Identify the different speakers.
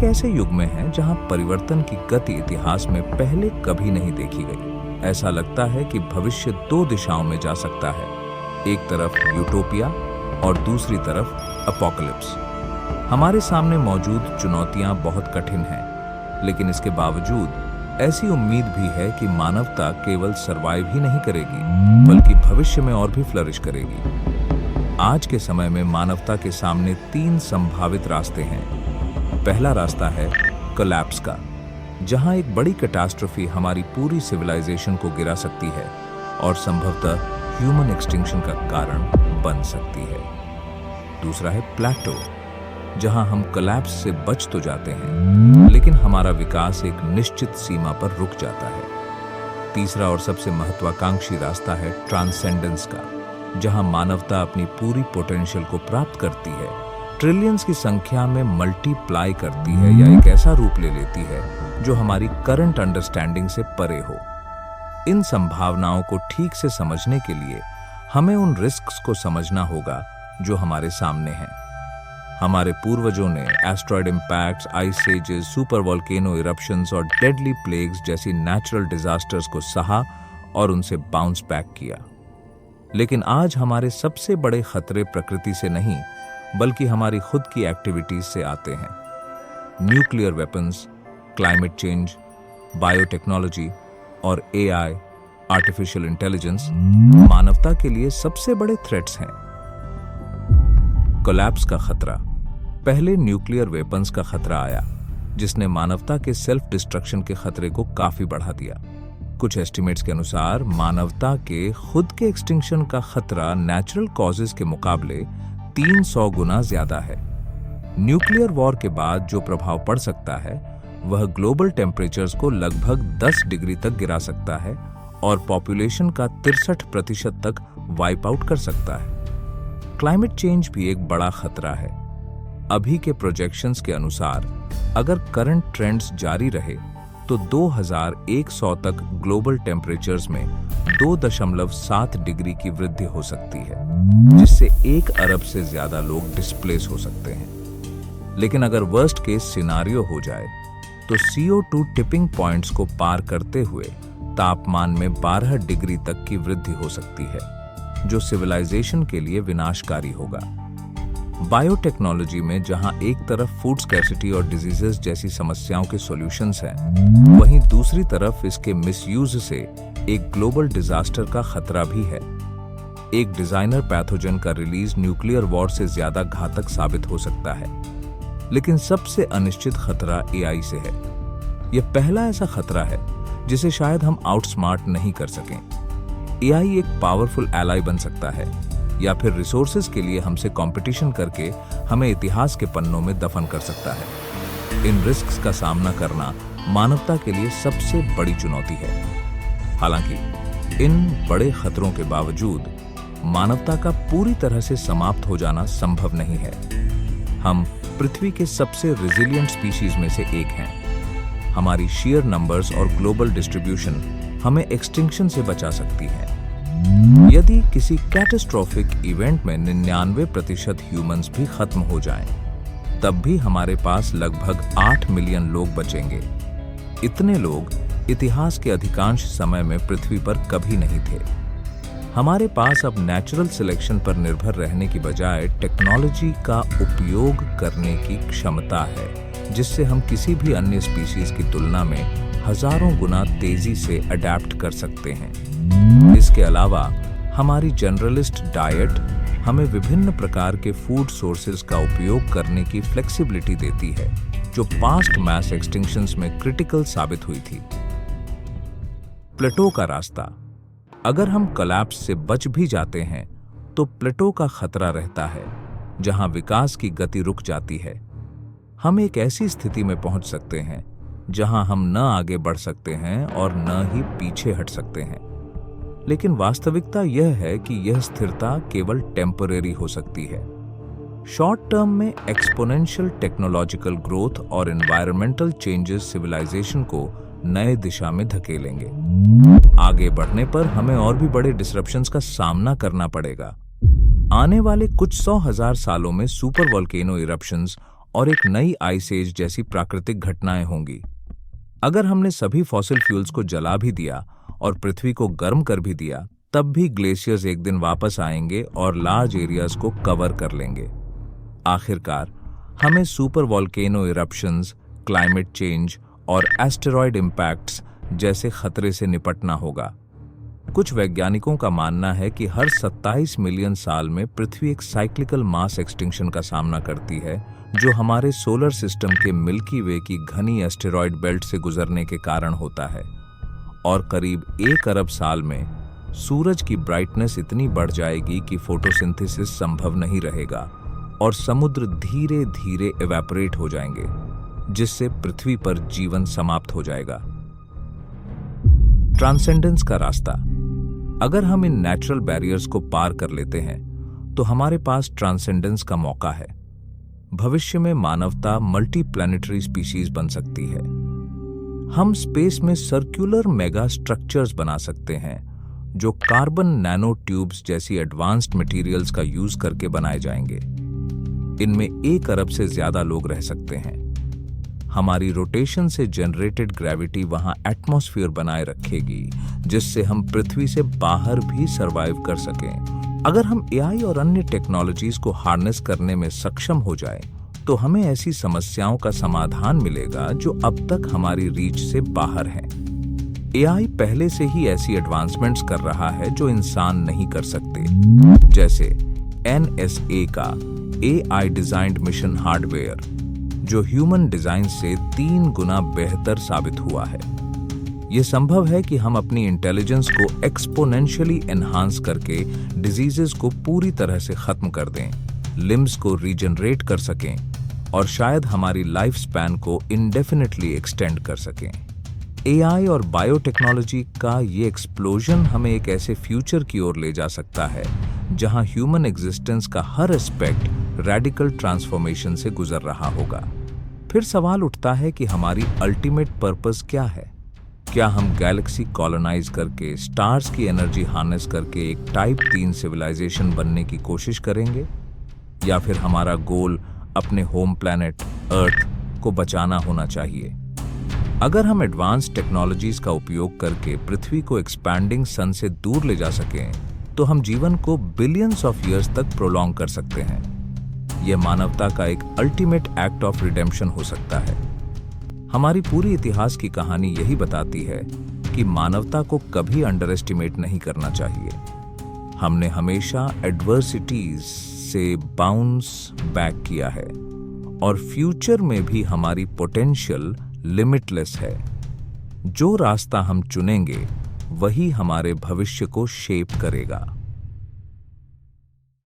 Speaker 1: ऐसे युग में हैं जहां परिवर्तन की गति इतिहास में पहले कभी नहीं देखी गई। ऐसा लगता है कि भविष्य दो दिशाओं में जा सकता है, एक तरफ यूटोपिया और दूसरी तरफ अपोकलिप्स। हमारे सामने मौजूद चुनौतियां बहुत कठिन हैं, लेकिन इसके बावजूद ऐसी उम्मीद भी है कि मानवता केवल सरवाइव ही नहीं करेगी, बल्कि भविष्य में और भी फ्लरिश करेगी। आज के समय में मानवता के सामने 3 संभावित रास्ते हैं। पहला रास्ता है कोलैप्स का, जहां एक बड़ी कैटास्ट्रोफी हमारी पूरी सिविलाइजेशन को गिरा सकती है और संभवतः ह्यूमन एक्सटिंक्शन का कारण बन सकती है। दूसरा है प्लेटो, जहां हम कोलैप्स से बच तो जाते हैं, लेकिन हमारा विकास एक निश्चित सीमा पर रुक जाता है। तीसरा और सबसे महत्वाकांक्षी रास्ता है ट्रांसेंडेंस का, जहां मानवता अपनी पूरी पोटेंशियल को प्राप्त करती है, ट्रिलियंस की संख्या में मल्टीप्लाई करती है या एक ऐसा रूप ले लेती है जो हमारी करंट अंडरस्टैंडिंग से परे हो। इन संभावनाओं को ठीक से समझने के लिए हमें उन रिस्क्स को समझना होगा जो हमारे सामने हैं। हमारे पूर्वजों ने asteroid impacts, ice edges, super volcano eruptions और डेडली प्लेग्स जैसी नेचुरल डिजास्टर्स को सहा और उनसे बाउंस बैक किया। लेकिन आज हमारे सबसे बड़े खतरे प्रकृति से नहीं, बल्कि हमारी खुद की एक्टिविटीज से आते हैं। Nuclear weapons, climate change, biotechnology और एआई, आर्टिफिशियल इंटेलिजेंस मानवता के लिए सबसे बड़े थ्रेट्स हैं। कोलैप्स का खतरा। पहले न्यूक्लियर वेपन्स का खतरा आया, जिसने मानवता के सेल्फ डिस्ट्रक्शन के खतरे को काफी बढ़ा दिया। कुछ एस्टिमेट्स के अनुसार मानवता के खुद के एक्सटिंक्शन का खतरा नेचुरल कॉजेज के मुकाबले 300 गुना ज्यादा है। न्यूक्लियर वॉर के बाद जो प्रभाव पड़ सकता है वह ग्लोबल टेम्परेचर्स को लगभग 10 डिग्री तक गिरा सकता है और पॉपुलेशन का 63% तक वाइप आउट कर सकता है। क्लाइमेट चेंज भी एक बड़ा खतरा है। अभी के प्रोजेक्शंस के अनुसार अगर करंट ट्रेंड्स जारी रहे तो 2100 तक ग्लोबल टेम्परेचर्स में 2.7 डिग्री की वृद्धि हो सकती है, जिससे 1 अरब से ज्यादा लोग डिस्प्लेस हो सकते हैं। लेकिन अगर वर्स्ट केस सिनारियो हो जाए तो CO2 टिपिंग पॉइंट्स को पार करते हुए तापमान में 12 डिग्री तक की वृद्धि हो सकती है, जो सिविलाइजेशन के लिए विनाशकारी होगा। बायोटेक्नोलॉजी में जहां एक तरफ फूड स्कैर्सिटी और डिजीजेस जैसी समस्याओं के सॉल्यूशंस हैं, वहीं दूसरी तरफ इसके मिसयूज से एक ग्लोबल डिजास्टर का खतरा भी है। एक डिजाइनर पैथोजन का रिलीज न्यूक्लियर वॉर से ज्यादा घातक साबित हो सकता है। लेकिन सबसे अनिश्चित खतरा एआई से है। यह पहला ऐसा खतरा है जिसे शायद हम आउटस्मार्ट नहीं कर सकें। एआई एक पावरफुल एलाई बन सकता है, या फिर रिसोर्सेज के लिए हमसे कंपटीशन करके हमें इतिहास के पन्नों में दफन कर सकता है। इन रिस्क्स का सामना करना मानवता के लिए सबसे बड़ी चुनौती है। हालांकि इन बड़े खतरों के बावजूद मानवता का पूरी तरह से समाप्त हो जाना संभव नहीं है। हम पृथ्वी के सबसे रेजिलिएंट स्पीशीज में से एक हैं। हमारी शेयर नंबर्स और ग्लोबल डिस्ट्रीब्यूशन हमें एक्सटिंक्शन से बचा सकती है। यदि किसी कैटास्ट्रोफिक इवेंट में 99% ह्यूमंस भी खत्म हो जाएं, तब भी हमारे पास लगभग 8 मिलियन लोग बचेंगे। इतने लोग इतिहास के अधिकांश समय में पृथ्वी पर कभी नहीं थे। हमारे पास अब नेचुरल सिलेक्शन पर निर्भर रहने की बजाय टेक्नोलॉजी का उपयोग करने की क्षमता है, जिससे हम किसी भी अन्य स्पीशीज की तुलना में हजारों गुना तेजी से अडैप्ट कर सकते हैं। इसके अलावा हमारी जनरलिस्ट डाइट हमें विभिन्न प्रकार के फूड सोर्सेज का उपयोग करने की फ्लेक्सिबिलिटी देती है, जो पास्ट मैस एक्सटिंक्शंस में क्रिटिकल साबित हुई थी। प्लेटो का रास्ता। अगर हम कोलैप्स से बच भी जाते हैं तो प्लेटो का खतरा रहता है, जहां विकास की गति रुक जाती है। हम एक ऐसी स्थिति में पहुंच सकते हैं जहां हम न आगे बढ़ सकते हैं और न ही पीछे हट सकते हैं। लेकिन वास्तविकता यह है कि यह स्थिरता केवल टेम्परेरी हो सकती है। शॉर्ट टर्म में एक्सपोनेंशियल टेक्नोलॉजिकल ग्रोथ और एनवायरमेंटल चेंजेस सिविलाइजेशन को नए दिशा में धकेलेंगे। आगे बढ़ने पर हमें और भी बड़े डिसरप्शंस का सामना करना पड़ेगा। आने वाले कुछ 100,000 सालों में सुपर वोल्केनो इरप्शंस और एक नई आइस एज जैसी प्राकृतिक घटनाएं होंगी। अगर हमने सभी फॉसिल फ्यूल्स को जला भी दिया और पृथ्वी को गर्म कर भी दिया, तब भी ग्लेशियर्स एक दिन वापस आएंगे और लार्ज एरियाज को कवर कर लेंगे। आखिरकार हमें super volcano eruptions, climate change और एस्टेरॉयड इंपैक्ट्स जैसे खतरे से निपटना होगा। कुछ वैज्ञानिकों का मानना है कि हर 27 मिलियन साल में पृथ्वी एक साइक्लिकल मास एक्सटिंक्शन का सामना करती है, जो हमारे सोलर सिस्टम के मिल्की वे की घनी एस्टेरॉयड बेल्ट से गुजरने के कारण होता है। और करीब 1 अरब साल में सूरज की ब्राइटनेस इतनी बढ़ जाएगी कि फोटोसिंथेसिस संभव नहीं रहेगा और समुद्र धीरे धीरे इवेपोरेट हो जाएंगे, जिससे पृथ्वी पर जीवन समाप्त हो जाएगा। ट्रांसेंडेंस का रास्ता। अगर हम इन नेचुरल बैरियर्स को पार कर लेते हैं तो हमारे पास ट्रांसेंडेंस का मौका है। भविष्य में मानवता मल्टी प्लैनेटरी स्पीशीज बन सकती है। हम स्पेस में सर्कुलर मेगा स्ट्रक्चर्स बना सकते हैं जो कार्बन नैनो ट्यूब्स जैसी एडवांस्ड मटेरियल्स का यूज करके बनाए जाएंगे। इनमें 1 अरब से ज्यादा लोग रह सकते हैं। हमारी रोटेशन से जनरेटेड ग्रेविटी वहां एटमॉस्फेयर बनाए रखेगी, जिससे हम पृथ्वी से बाहर भी सरवाइव कर सकें। अगर हम एआई और अन्य टेक्नोलॉजीज को हार्नेस करने में सक्षम हो जाए, तो हमें ऐसी समस्याओं का समाधान मिलेगा जो अब तक हमारी रीच से बाहर हैं। एआई पहले से ही ऐसी एडवांसमेंट्स कर रहा है जो इंसान नहीं कर सकते, जैसे NSA का AI डिजाइंड मिशन हार्डवेयर, जो ह्यूमन डिजाइन से 3 गुना बेहतर साबित हुआ है। यह संभव है कि हम अपनी इंटेलिजेंस को एक्सपोनेंशियली एनहांस करके डिजीजेस को पूरी तरह से खत्म कर दें, लिम्स को रीजनरेट कर सकें और शायद हमारी लाइफ स्पैन को इंडेफिनिटली एक्सटेंड कर सकें। एआई और बायोटेक्नोलॉजी का ये एक्सप्लोजन हमें एक ऐसे फ्यूचर की ओर ले जा सकता है जहां ह्यूमन एग्जिस्टेंस का हर एस्पेक्ट रैडिकल ट्रांसफॉर्मेशन से गुजर रहा होगा। फिर सवाल उठता है कि हमारी अल्टीमेट पर्पस क्या है? क्या हम गैलेक्सी कॉलोनाइज करके, स्टार्स की एनर्जी हार्नेस करके एक टाइप 3 सिविलाइजेशन बनने की कोशिश करेंगे, या फिर हमारा गोल अपने होम प्लैनेट अर्थ को बचाना होना चाहिए? अगर हम एडवांस टेक्नोलॉजीज का उपयोग करके पृथ्वी को एक्सपैंडिंग सन से दूर ले जा सकें, तो हम जीवन को बिलियंस ऑफ ईयर्स तक प्रोलॉन्ग कर सकते हैं। यह मानवता का एक अल्टीमेट एक्ट ऑफ रिडेम्पशन हो सकता है। हमारी पूरी इतिहास की कहानी यही बताती है कि मानवता को कभी अंडर एस्टिमेट नहीं करना चाहिए। हमने हमेशा एडवर्सिटीज से बाउंस बैक किया है और फ्यूचर में भी हमारी पोटेंशियल लिमिटलेस है। जो रास्ता हम चुनेंगे वही हमारे भविष्य को शेप करेगा।